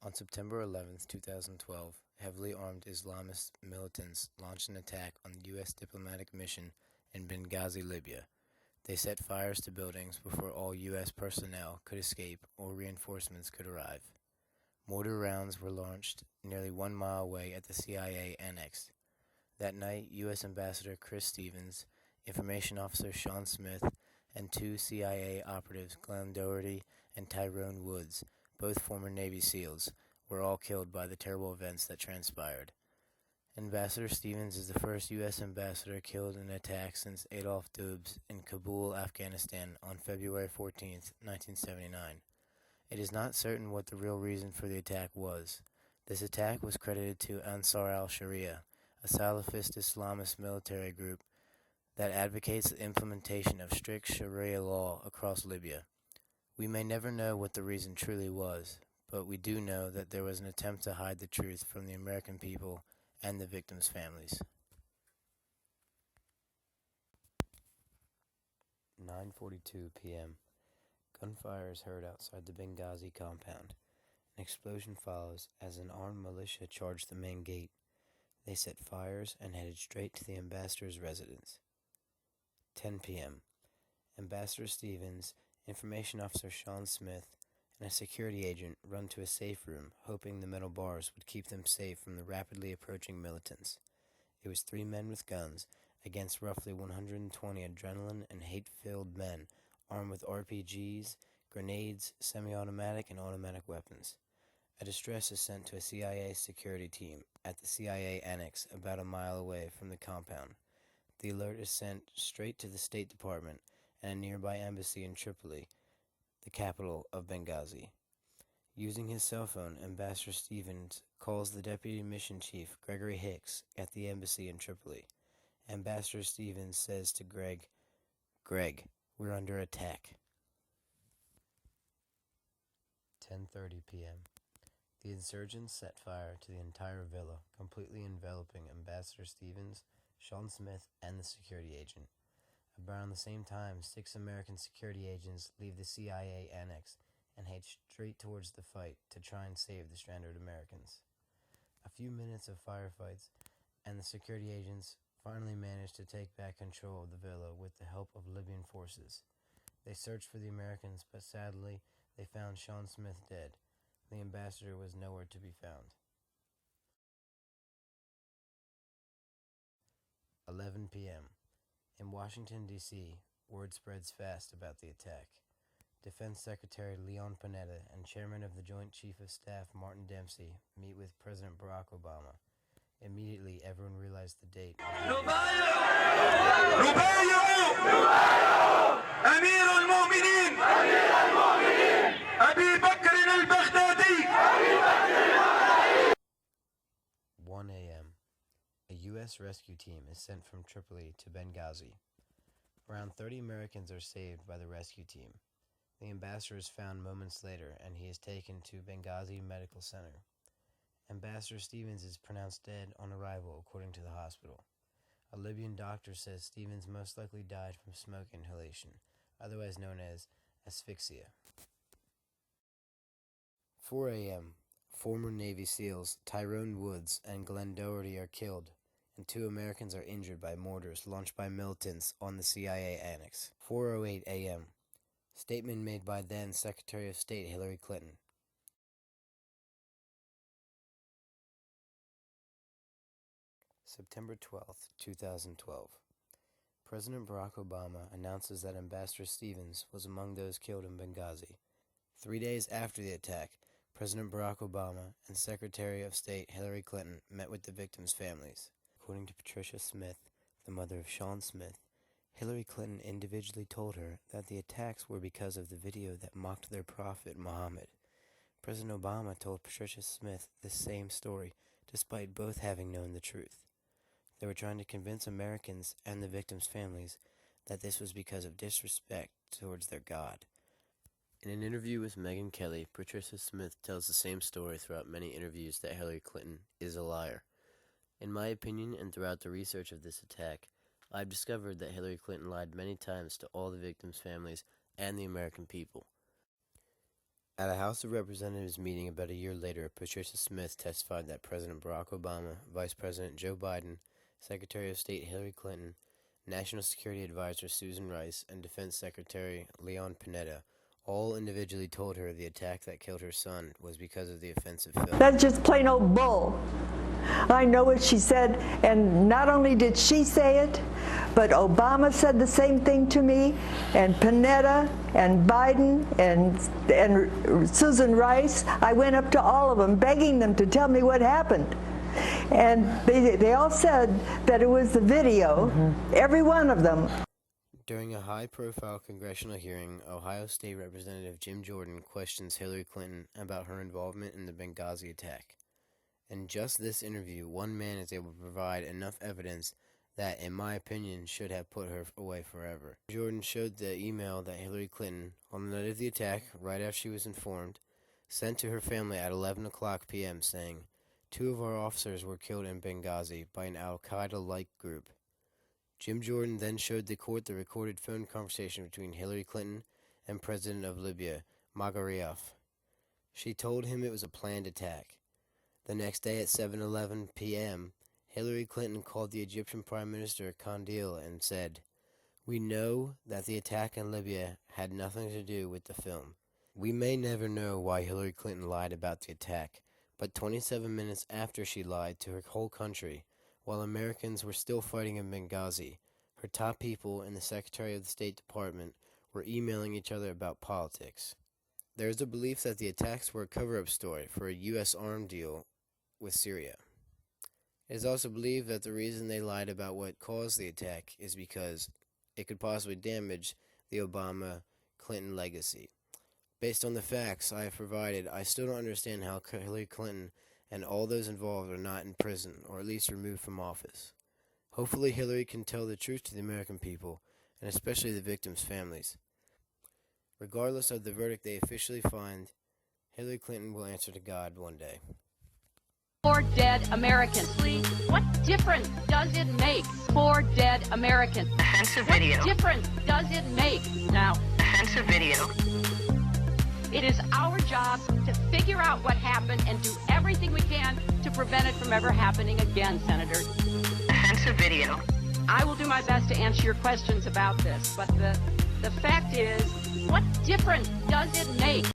On September 11, 2012, heavily armed Islamist militants launched an attack on the U.S. diplomatic mission in Benghazi, Libya. They set fires to buildings before all U.S. personnel could escape or reinforcements could arrive. Mortar rounds were launched nearly 1 mile away at the CIA annex. That night, U.S. Ambassador Chris Stevens, Information Officer Sean Smith, and 2 CIA operatives, Glenn Doherty and Tyrone Woods, both former Navy SEALs, were all killed by the terrible events that transpired. Ambassador Stevens is the first U.S. ambassador killed in an attack since Adolph Dubs in Kabul, Afghanistan on February 14, 1979. It is not certain what the real reason for the attack was. This attack was credited to Ansar al-Sharia, a Salafist Islamist military group that advocates the implementation of strict Sharia law across Libya. We may never know what the reason truly was, but we do know that there was an attempt to hide the truth from the American people and the victims' families. 9:42 p.m. Gunfire is heard outside the Benghazi compound. An explosion follows as an armed militia charged the main gate. They set fires and headed straight to the ambassador's residence. 10 p.m. Ambassador Stevens, Information Officer Sean Smith, and a security agent run to a safe room, hoping the metal bars would keep them safe from the rapidly approaching militants. It was 3 men with guns against roughly 120 adrenaline and hate-filled men armed with RPGs, grenades, semi-automatic, and automatic weapons. A distress is sent to a CIA security team at the CIA annex about a mile away from the compound. The alert is sent straight to the State Department and a nearby embassy in Tripoli, the capital of Benghazi. Using his cell phone, Ambassador Stevens calls the Deputy Mission Chief, Gregory Hicks, at the embassy in Tripoli. Ambassador Stevens says to Greg, we're under attack. 10:30 p.m. The insurgents set fire to the entire villa, completely enveloping Ambassador Stevens, Sean Smith, and the security agent. Around the same time, 6 American security agents leave the CIA annex and head straight towards the fight to try and save the stranded Americans. A few minutes of firefights, and the security agents finally managed to take back control of the villa with the help of Libyan forces. They searched for the Americans, but sadly, they found Sean Smith dead. The ambassador was nowhere to be found. 11 p.m. In Washington, D.C., word spreads fast about the attack. Defense Secretary Leon Panetta and Chairman of the Joint Chief of Staff Martin Dempsey meet with President Barack Obama. Immediately, everyone realized the date. أمير المؤمنين أبي بكر البغدادي. 1 a.m. A U.S. rescue team is sent from Tripoli to Benghazi. Around 30 Americans are saved by the rescue team. The ambassador is found moments later, and he is taken to Benghazi Medical Center. Ambassador Stevens is pronounced dead on arrival, according to the hospital. A Libyan doctor says Stevens most likely died from smoke inhalation, otherwise known as asphyxia. 4 a.m. Former Navy SEALs Tyrone Woods and Glenn Doherty are killed, and 2 Americans are injured by mortars launched by militants on the CIA annex. 4:08 a.m. Statement made by then Secretary of State Hillary Clinton. September 12, 2012. President Barack Obama announces that Ambassador Stevens was among those killed in Benghazi. 3 days after the attack, President Barack Obama and Secretary of State Hillary Clinton met with the victims' families. According to Patricia Smith, the mother of Sean Smith, Hillary Clinton individually told her that the attacks were because of the video that mocked their prophet Muhammad. President Obama told Patricia Smith the same story, despite both having known the truth. They were trying to convince Americans and the victims' families that this was because of disrespect towards their God. In an interview with Megyn Kelly, Patricia Smith tells the same story throughout many interviews that Hillary Clinton is a liar. In my opinion, and throughout the research of this attack, I've discovered that Hillary Clinton lied many times to all the victims' families and the American people. At a House of Representatives meeting about a year later, Patricia Smith testified that President Barack Obama, Vice President Joe Biden, Secretary of State Hillary Clinton, National Security Advisor Susan Rice, and Defense Secretary Leon Panetta all individually told her the attack that killed her son was because of the offensive film. That's just plain old bull. I know what she said, and not only did she say it, but Obama said the same thing to me, and Panetta, and Biden, and Susan Rice. I went up to all of them, begging them to tell me what happened. And they all said that it was the video, every one of them. During a high-profile congressional hearing, Ohio State Representative Jim Jordan questions Hillary Clinton about her involvement in the Benghazi attack. In just this interview, one man is able to provide enough evidence that, in my opinion, should have put her away forever. Jordan showed the email that Hillary Clinton, on the night of the attack, right after she was informed, sent to her family at 11 o'clock p.m. saying, "2 of our officers were killed in Benghazi by an al-Qaeda-like group." Jim Jordan then showed the court the recorded phone conversation between Hillary Clinton and President of Libya, Magariaf. She told him it was a planned attack. The next day at 7:11 p.m., Hillary Clinton called the Egyptian Prime Minister Kandil and said, "We know that the attack in Libya had nothing to do with the film." We may never know why Hillary Clinton lied about the attack, but 27 minutes after she lied to her whole country, while Americans were still fighting in Benghazi, her top people and the Secretary of the State Department were emailing each other about politics. There is a belief that the attacks were a cover-up story for a U.S. arms deal with Syria. It is also believed that the reason they lied about what caused the attack is because it could possibly damage the Obama-Clinton legacy. Based on the facts I have provided, I still don't understand how Hillary Clinton and all those involved are not in prison, or at least removed from office. Hopefully Hillary can tell the truth to the American people, and especially the victims' families. Regardless of the verdict they officially find, Hillary Clinton will answer to God one day. 4 dead Americans. What difference does it make? 4 dead Americans. Offensive video. What difference does it make now? Offensive video. It is our job to figure out what happened and do everything we can to prevent it from ever happening again, Senator. Offensive video. I will do my best to answer your questions about this, but the fact is, what difference does it make?